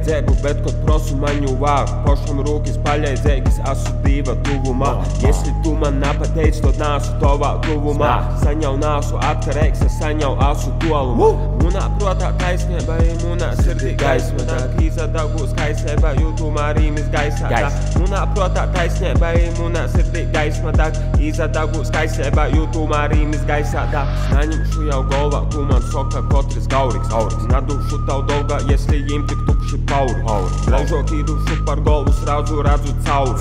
dzēbu, bet kod prosu maņuvā. Pošam rūkis paļai dzēgis, asu diva tuvumā. Jesli tu man napateic, tad nāsu tovā tuvumā. Saņau nāsu atkarēks, saņau asu tolumā. Munā protā taisnība, munā sirdī gaisma. Tak izadagūs kaisnība, jūtumā rīmis gaisā. Munā protā taisnība, munā sirdī gaisma. Tak izadagūs kaisnība, jūtumā rīmis gaisā. Naņemšu jau golvā, tu man soka kotris gauriks. Nadušu tavu dolgā, jesli jim tik tukši pauri. Graužok īdušu par golvu, srazu radzu cauri.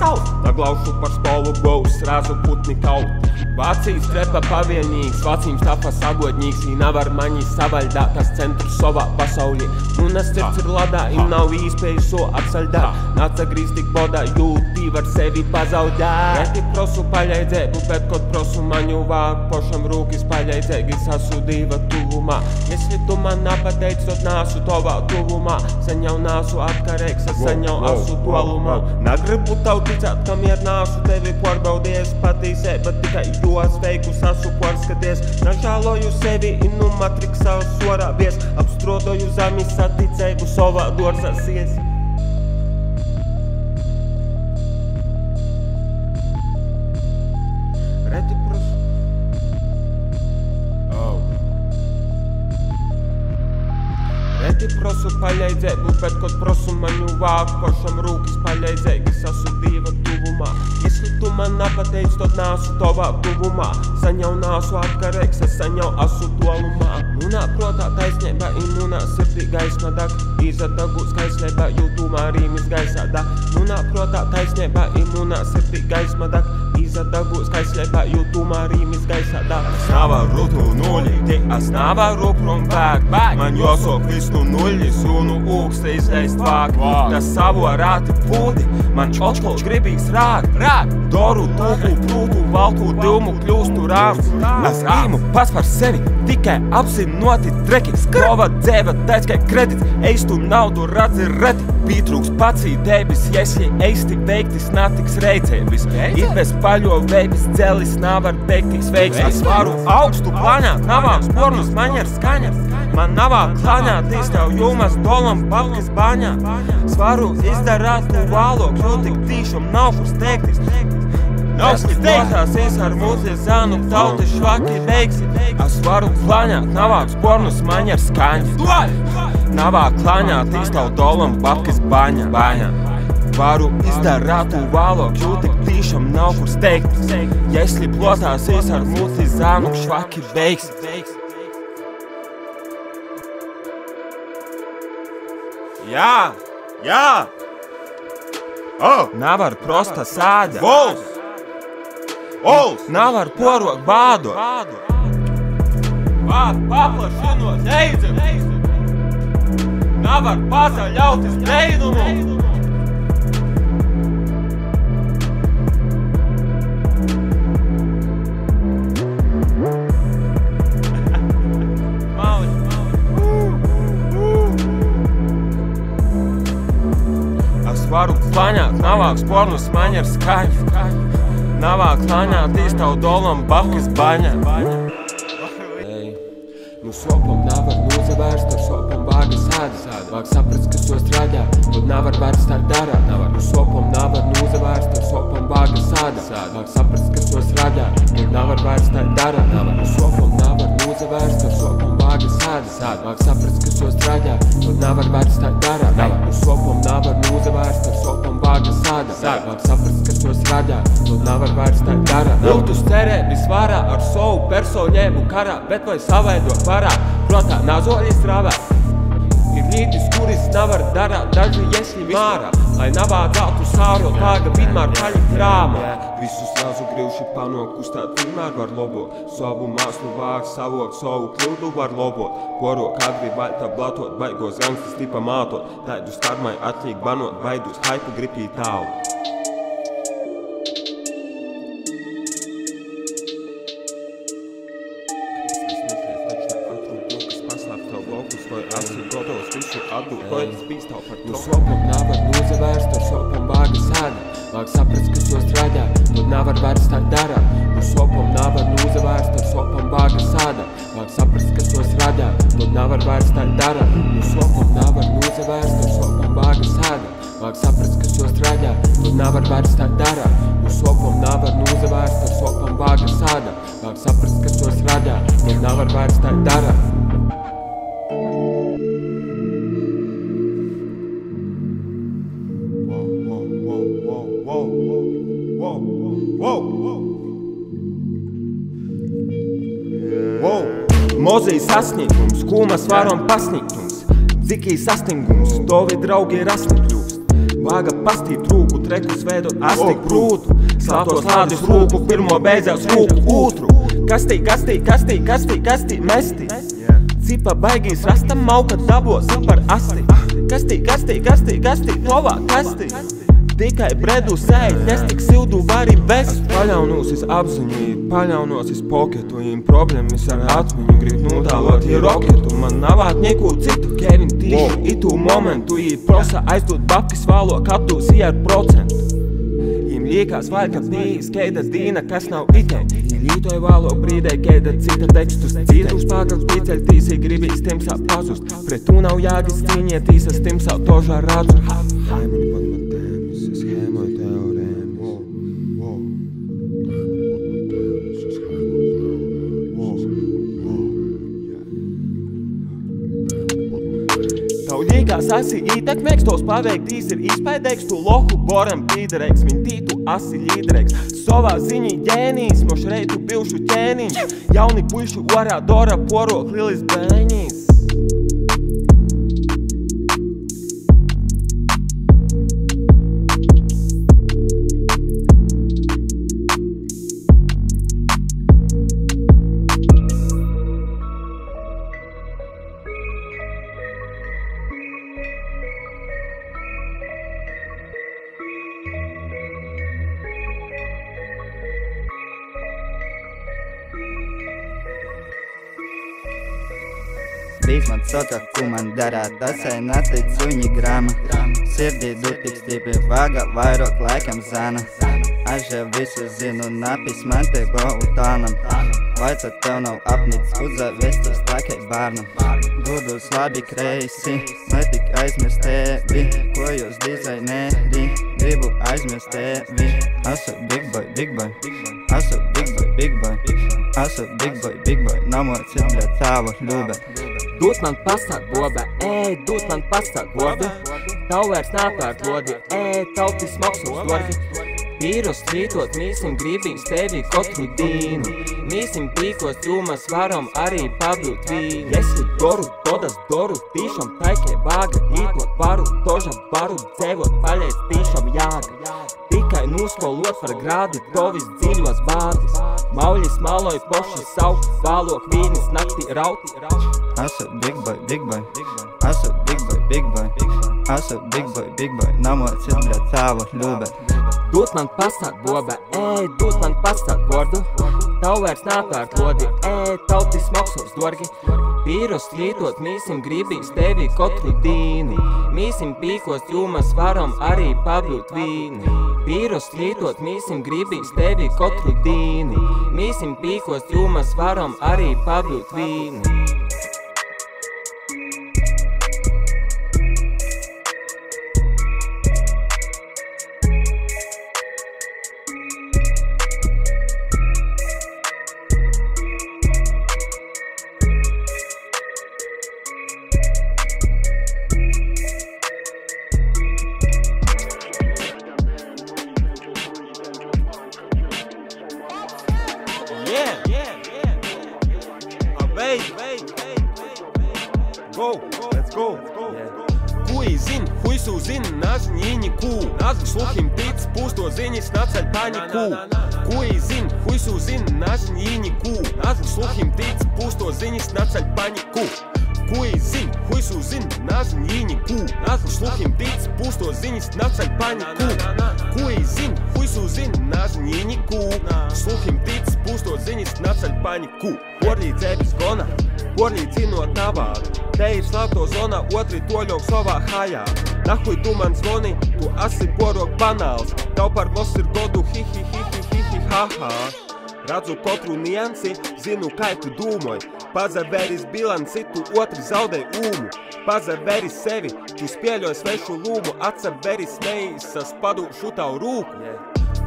Naglaušu par stolu govu, srazu putni kaut. Vācijas trepa pavienīgs, vācīm stapa sagodņīgs. I navar maņi savaļdā, tas centrs savā pasaulī. Munas sirds ir ladā, i nav īspēju so atsaļdā. Nāca grīz tik bodā, jūtī var sevi pazaudāt. Reti prosu paļai dzēbu, bet kod prosu maņu vāk. Pošam rūkis paļai dzēgis, asu diva tuvumā. Jesli tu man napateic, tad nāsu tovā tuvumā. Saņau nāsu atkarēks, saņau asu tolumā. Nagribu tavu ticēt, kamier nāsu tevi porbaudies. Patīsē, bet tikai jos veikus asu porskaties. Nažāloju sevi, inu matriksā sorābies. Apstrodoju zami saticēju, savā dorzasies. Reti prosu. Reti prosu paļai dzēbu, bet kod prosu maņu vāk. Pošam rūkis paļai dzēgis, asu diva tuvumā. Jesli tu man napateic, tad nāsu tovā tuvumā. Saņau nāsu atkarēks, saņau asu tolumā. Munā protā taisnība, i munā sirdī gaisma dak. Izadagūs kaisnība, jūtumā rīmis gaisā dak. Munā protā taisnība, i munā sirdī gaisma dak. Izadagūs kaisnība, jūtumā rīmis gaisā dak. Es navaru tu nuļi, te es navaru prom vēk. Man josok visu nuļi, sunu ūksta izleist vāk. Tas savu rāti pūdi, man očkoč gribīgs rāk. Doru, tūku, prūku, valku, dilmu, kļūstu rāms. Es īmu pats par sevi, tikai apzinoti treki. Skrova dzēva, taiskai kredits, eistu naudu radzi reti. Pītrūks pacī debis, jesli eisti veiktis natiks reicēvis. Ir bez paļo veibis, dzelis navar beigtiks veiks. Es varu augstu planāt, navāk spornus maņar skaņas. Man navā klāņāt, iztev jūmas dolam babkis baņā. Svaru izdarāt tu vālok, jo tik tīšam nav kur steigtis. Esli plotās ar mūzi zānu, tauti švaki veiksi. Es varu klāņāt, navāk spornus maņar skaņas. Navā klāņāt, iztev dolam babkis baņā. Varu izdarāt tu vālok, jo tik tīšam nav kur steigtis. Jesli plotās ar mūzi zānu, švaki veiksi. Jā! Navar prosta sāģa. Navar porok bādu. Paplašinos eidzem. Navar pazaļautis breidumu. Varu klaņāt, navāk spornus maņar skaņu. Navāk klaņāt, iztavu dolam babkis baņā. Nu sopam navar nozavērst, ar sopam vāgi sādi. Vāk saprast, kas to strādā, tad navar vairs tā darā. Nu sopam navar nozavērst, ar sopam vāgi sādi. Vāk saprast, kas to strādā, tad navar vairs tā darā. Nu sopam navar nozavērst, ar sopam vāgi sādi. Vāk saprast, kas to strādā, tad navar vairs tā darā. Nu sopam navar nozavērst, ar sopam vāgi sādi. Vāk saprast, kas to strādā, tad navar vairs tā darā. Viltus cerē visvarā ar savu personēmu karā, bet vai savaido varā, protā nazoļi strāvē. Ir līdis, kuris navar darāt, daži jesli mārā, lai navādzātu sāro, tāga vienmēr paļi krāmā. Visus nazu grivši panokustāt, vienmēr var lobot, savu māslu vāk, savot, savu kļūdu var lobot. Porok agri vaļta blatot, baigos gangstis tipa mātot, taidu starmai atlīg banot, baidus haipu gripī tālu. Nu sopam navar nozavērst, ar sopam vāgi sādi. Vāk saprast, kas to strādā, tad navar vairs tā darāt. Nu sopam navar nozavērst, ar sopam vāgi sādi. Vāk saprast, kas to strādā, tad navar vairs tā darāt. Nu sopam navar nozavērst, ar sopam vāgi Vajag saprast, kas jūs raģā, tur nevar vairs tā darāt. Uz sopam nevar nūzavērst, ar sopam vāga sādā. Vajag saprast, kas jūs raģā, tur nevar vairs tā darāt. Mozija sasniegums, kūmas varom pasniegums, dzikī sastingums, tovi draugi rasni kļūst. Vāga pastīt rūku, trekus veidot astik prūtu, slātos lādis rūku, pirmo beidzās rūku otru. Kastī, mesti, cipa baigīs rastam mauka dabos par asti. Kastī, tovā kastī. Tikai bredu sēd, nestik sildu vari vest. Paļaunosis apziņī, paļaunosis poketu, im problemas ar atmiņu, grib nūtālot i roketu. Man navāt nieku citu, Kevin tīšu, i tū momentu, i prosa aizdot babki svālo katūs i ar procentu. Im liekās vaļka bijis, keida dīna, kas nav iteņ. I lītoj vālo brīdē, keida cita tekstus, citus pārkaks pīceļtīs, i gribīs timsā pazust. Pret tū nav jāgis cīņietīs, es timsā tožā radzu. Līgās asi ītekmēks, tos paveiktīs ir izpaidēks, tu lohu boram pīderēks, viņ tītu asi līderēks. Sovā ziņi ģēnīs, moš reitu pilšu ķēniņš, jauni puišu orā dora porok lilis bēņīs. Bijis man saka, ko man darāt, tasai natic suņi grama. Sirdī dur tik stipri, vaga vairāk laikam zana. Aš jau visu zinu, napis man te govu tānam. Vai tad tev nav apnicis, uzzavestas takai bārnam. Dodus labi kreisi, lai tik aizmirst tevi, ko jūs dizaineri, gribu aizmirst tevi. Asu big boy, asu big boy, asu big boy, namocit, bļa, tavu ļube. Dūt man pasāt, bobe, dūt man pasāt, bobe. Tau vairs nāpērt lodi, tauti smaksums dorgi. Vīrus rītot, mīsim gribīs tevi katru dīnu. Mīsim pīkos, jūmas varam arī pabrūt vīnu. Esi doru, todas doru, tīšam taikai vāga. Īkot varu, tožam varu, dzēvot paļēc tīšam jāga. Tikai nūskolot par grādi, tovis dziļos bādis. Mauļis maloj poši savu, vālok vīnis naktī rauti. Asu big boy, asu big boy, asu big boy, namocit, bļa, tavu ļube. Dūt man pasāt, bobe, dūt man pasāt, bordu. Tau vairs nāpērt lodi, tauti smaksums dorgi. Vīrus lītot, mīsim gribīs tevi katru dīni. Mīsim pīkos, jūmas varam arī pabrūt vīni. Vīrus lītot, mīsim gribīs tevi katru dīni. Mīsim pīkos, jūmas varam arī pabrūt vīni. Let's go. Kui zin, huisu zin, naži njini ku. Naži sluhim tic, pusto ziņas naceļ paņiku. Kui zin, huisu zin, naži njini ku. Naži sluhim tic, pusto ziņas naceļ paņiku. Kui zin, huisu zin, naži njini ku. Naži sluhim tic, pusto ziņas naceļ paņiku. Kui zin, huisu zin, naži njini ku. Sluhim tic, pusto ziņas naceļ paņiku. Porlī dzēbis gona, porlī cinot navādu. Te ir slāpto zonā, otri toļok savā hajā. Nahuj tu man zvoni, tu asi porok banāls. Tev par mos ir godu hi ha ha. Radzu katru niansi, zinu, kai tu dūmoj. Pazavēris bilanci, tu otri zaudēj ūmu. Pazaveri sevi, tu spieļoji svešu lūmu, atsaveri smeji, saspadušu tavu rūku.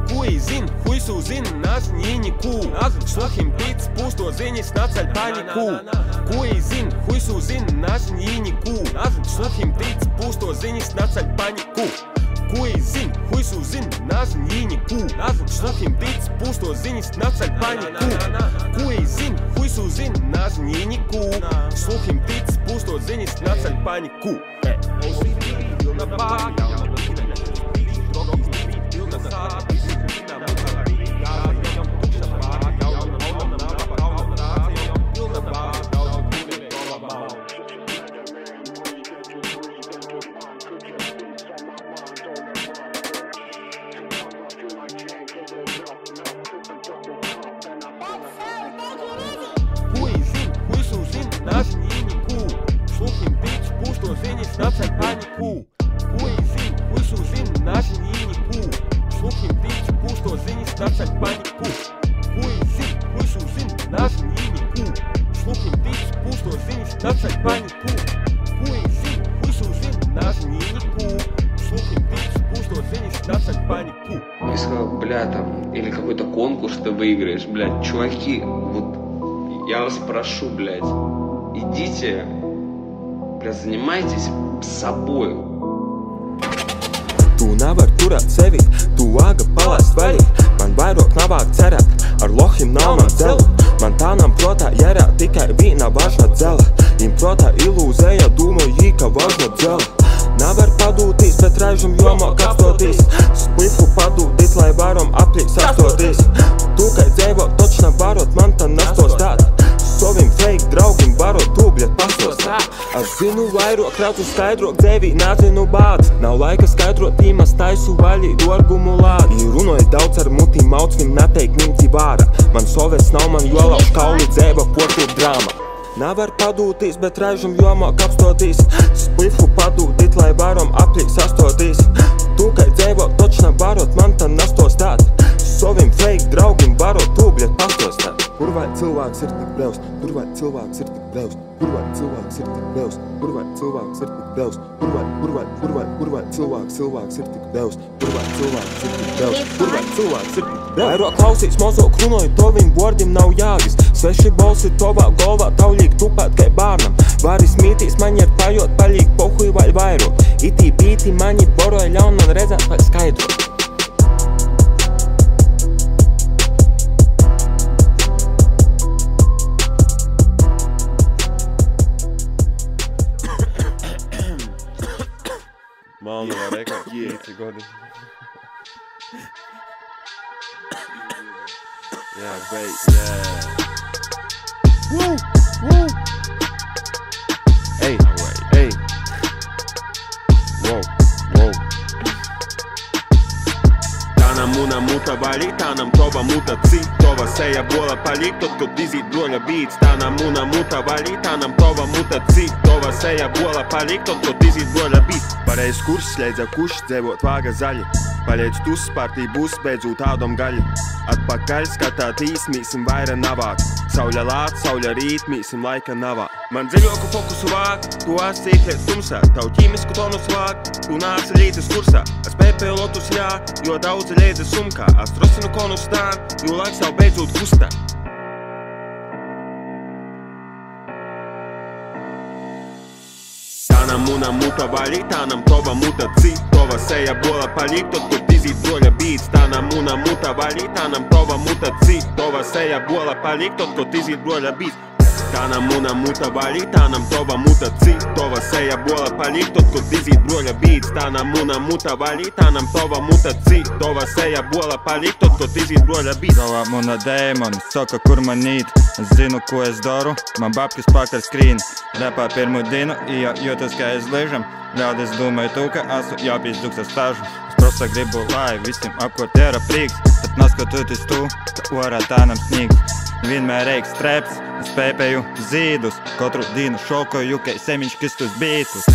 Хуй зин, хуй сузин, наш нинику. Слухим птиц, пусто зенис, нацель панику. Хуй зин, хуй сузин, наш нинику. Слухим птиц, пусто зенис, нацель панику. Хуй зин, хуй сузин, наш нинику. Слухим птиц, пусто зенис, нацель панику. Хуй зин, хуй сузин, наш нинику. Слухим птиц, пусто зенис, нацель панику. Наш нинику. Слухим птиц, пусто зенис, нацель панику. Хуй зин, хуй сузин, наш нинику. Слухим птиц, пусто зенис, нацель панику. Хуй зин, хуй сузин, наш нинику. Слухим птиц, пусто зенис, нацель панику. Хуй зин, хуй сузин, наш нинику. Слухим птиц, пусто зенис, нацель панику. Я сказал, бля, там, или какой-то конкурс ты выиграешь, блядь, чуваки, вот, я вас прошу, блядь, идите, блядь, занимайтесь собой. Tu nevar turēt sevi, tu aga palaist vaļī. Man vairāk navāk cerēt, ar lohim nav man dzela. Man tānam protā jērā tikai vīna važna dzela. Им protā ilūzēja domāju, ka važna dzela. Nevar padūtīs, bet raižam jomā kapstotīs. Splifu padūtīs, lai varam aplīk sastotīs. Tu, kai dzēvo, točna varot man tā nastostāt. Savim fake draugim varot tu, bļet, pastostāt. Es zinu vairāk rautu skaidrok dzēvī, nezinu bāds. Nav laika skaidrot tīmas taisu vaļī dorgumu lādi. I runoju daudz ar mutīm maucvim neteik nimti vāra. Man soves nav man jolauš kauli dzēva portu drāma. Nevar padūtīs, bet raižam jomā kapstotīs. Splifu padūtīt, lai varam aplīk sastotīs. Tu, kai dzēvo, točna varot man tā nastostāt. Savim fake draugim varot tu, bļet, pastostāt. Kur vai cilvēks ir tik brevs, kur vai cilvēks ir tik brevs, kur vai cilvēks ir tik brevs, kur vai cilvēks ir tik brevs, kur vai cilvēks ir tik brevs, kur vai cilvēks ir tik brevs, kur vai cilvēks ir tik brevs. Vairāk klausīs mozok runoju, tovim bordim nav jāgis. Sveši balsi tovā golvā, tauļīgi tupēt kai bārnam. Vari smītīs, man ir pajot, palīk pohuj vaļ vairot. Itī pīti mani boroja ļaun man redzēt vai skaidrot. Malno var rekord, 5 godi. Yeah, great, yeah. Woo, woo. Hey, hey. Wow, wow. Tānam una muta vaļī, tānam tova muta cī. Tova seja bola palīk, tot, kad izīt broļa bīts. Tānam una muta vaļī, tānam tova muta cī. Tova seja bola palīk, tot, kad izīt broļa bīts. Pareiz kurs slēdza kušs, dzēvot vāga zaļi. Paļēc tus partī būs beidzūt ādom gaļi. Atpakaļ skatāt īsmīsim vaira navāk. Sauļa lāt, sauļa rīt, mīsim laika navā. Man dziļoku fokusu vāk, tu āstīties tumsā. Tavu ķīmisku tonus vāk, tu nāsi līdzes kursā. Es pēpēju lotus jā, jo daudzi leidza sumkā. Es trosinu konu stān, jo laiks jau beidzot kustā. Tānam una muta vaļī, tānam tova muta cī. Tova seja bola palīk, tot, kad izīt broļa bīts. Tānam una muta vaļī, tānam tova muta cī. Tova seja bola palīk, tot, kad izīt broļa bīts. Tānam una muta vaļī, tānam tova muta cī. Tova seja bola palīk, tot, kad izīt broļa bīts. Tānam una muta vaļī, tānam tova muta cī. Tova seja bola palīk, tot, kad izīt broļa bīts. Galvā muna dēmoni, saka, kur man īt. Es zinu, ko es daru, man babkas pakaļ skrīn. Repā pirmu dienu, jūtos, ka es ležam. Ļaudis domāju tu, ka esmu jāpīs duks ar stāžu. Es prosta gribu, lai visiem apkot ir aprīks. Tad naskatoties tu, ka orā tānam sniegs. Vienmēr reiks streps, es pēpēju zīdus. Katru dienu šokoju, ka semiņš kistus bītus.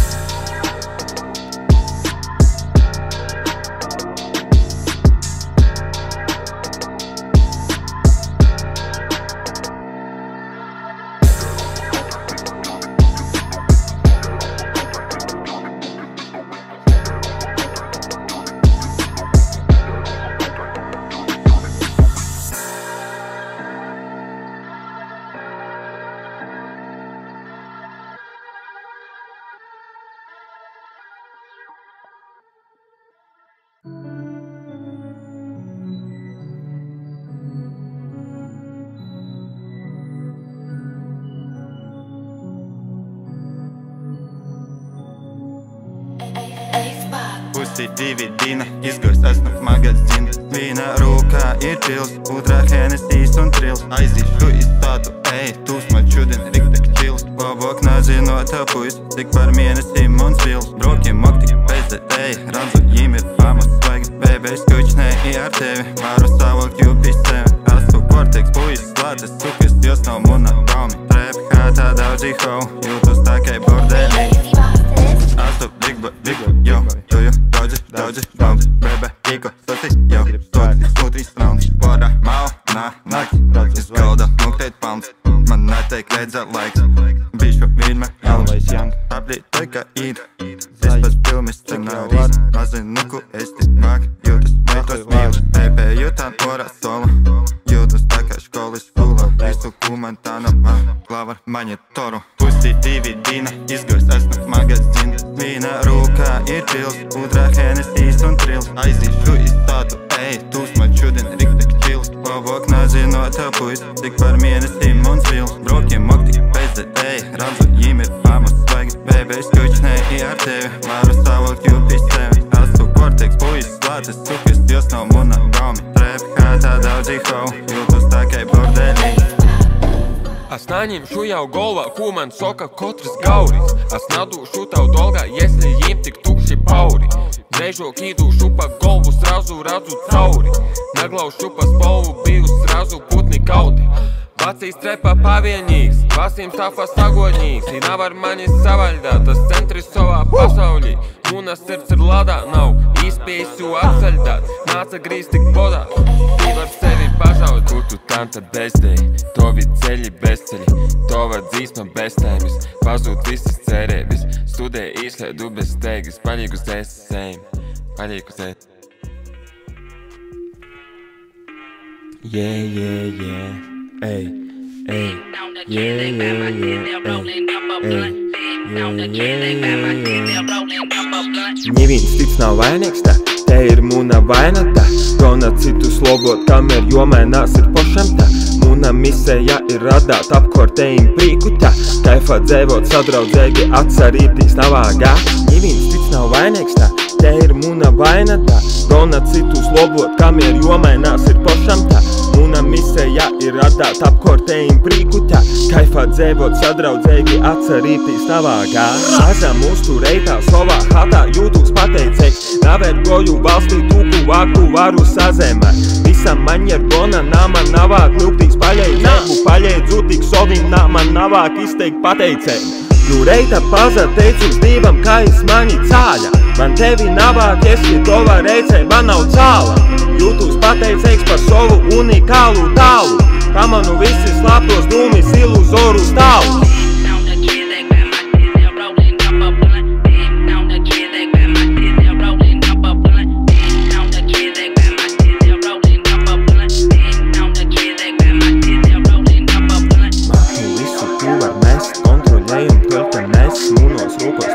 Pusi divi dina, izgojs esmu magazīna. Vīna rūkā ir pils, otrā Hennesijs un trils. Aizīšu iz tādu, ej, tūs man čudin, riktek čils. Labāk nezinot puis, tik par mēnesim un svils. Brokiem mok tik pēzēt, ej, radzu jim ir pamas svaigi. Bēbēs kučnē i ar tevi, varu savākt jūpis sevi. Esmu korteks puis, slātes sukas, jos nav muna gaumi. Trep hātā daudzi hau, jūtos tā kai bordelī. Esmu big yo, daudzi, bebe, iko, sosi, yo, stoti, smūtīs raundi. Porā, mau, nakti, es galda, muktēt palms, man neteik redzēt laiks. Bišu vienmēr jaunu, apdīt tai kā īdu. Es pēc filmis scenārijas, mazinu, ko es tik māk, jūtas meitos mīlu. Bebe, jūtām porā sola, jūtas tā kā školas skula. Visu man tā nav klava ar monitoru. Pusi divi dina, izgojs esmu magazīna. Vīna rūkā ir pils, otrā Hennesijs un trils. Aizīšu iz tādu, ej, tūs man čudin, riktek čils. Labāk nezinot puis, tik par mēnesim un svils. Brokiem mok tik pēzēt, ej, radzu jim ir pamas svaigi. Bēbēs kučnē i ar tevi, varu savākt jūpis sevi. Esmu korteks puis, slātes sukas, jos nav muna gaumi. Trep hātā daudzi hau, jūtos tā kai bordelī. Es naņemšu jau golvā, ko man soka kotrs gauris. Es nadūšu tavu dolgā, jesli jim tik tukši pauri. Drežok īdūšu pa golvu, srazu radzu cauri. Naglaušu pa spolvu, biju srazu putni kauti. Vacīs trepa pavienīgs, vasim stāfa sagodnīgs. I nevar mani savaļdāt, tas centris savā pasaulī. Muna sirds ir ladā, nav īspēju atsaļdāt. Nāca grīz tik bodā, tu var sevi pažaut. Kur tu tanta bezdēji, tovi ceļi bezceļi. Tova dzīsma beztēmis, pazūd visas cerēvis. Studē īslēdu bez steigis, paļīgu zēsēm, paļīgu zēt. Ey, Neviens cits nav vainīgs tā, te ir muna vaina tā. Gona citu slobot, kamēr jomainās ir pošam tā. Muna misēja ir radāt apkortējiem prīku tā. Kaifā dzēvot sadraudzēgi atsarītīs navāgā. Neviens cits nav vainīgs tā, te ir muna vaina tā. Gona citu slobot, kamēr jomainās ir pošam tā. Muna misēja ir radāt apkortējiem prīku tā. Kaifā dzēvot sadraudzēgi atsarītīs navāgā. Azam uzturētā savā hatā jūtūs pateicēks. Navergoju valstī tūku vāku varu sazēmēt. Visam man ir gona, nama navāk lūgtīgs paļēdzēgu. Paļēdzu tik sovim, nama navāk izteikt pateicēgu. Nu reita paza teicums divam, kā es mani cāļa. Man tevi navāk, esi tova reicē, man nav cāla. Jūtūs pateicēks par savu unikālu tālu. Pamanu visi slāptos dūmis iluzoru stāvu.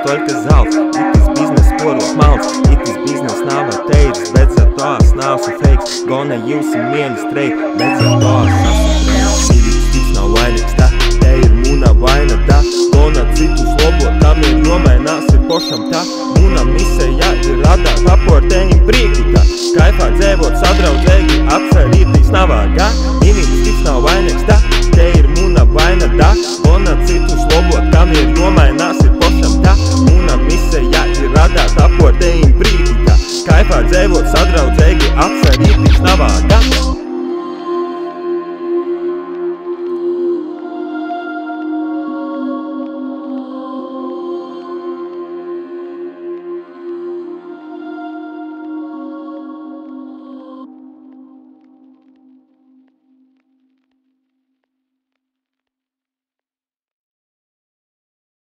Только залп, itis biznes porot malts, itis biznes nav teicis, bet za tās nāsu fakes, gona jūsim mieļi streit, bet za tās nāsu streit. Neviens cits nav vainīgs tā, te ir muna vaina tā, gona citu slobot, kamēr jomainās ir pošam tā. Muna misēja ir radāt apkortējiem prīku tā, kaifā dzēvot sadraudzēgi atcerītīs navāgā. Neviens cits nav vainīgs tā, te ir muna vaina tā, gona citu slobot, kamēr jomainās ir pošam tā. Muna misēja ir radāt apkortējiem prīku tā, kaifā dzēvot sadraudzēgi atcerītīs navāgā.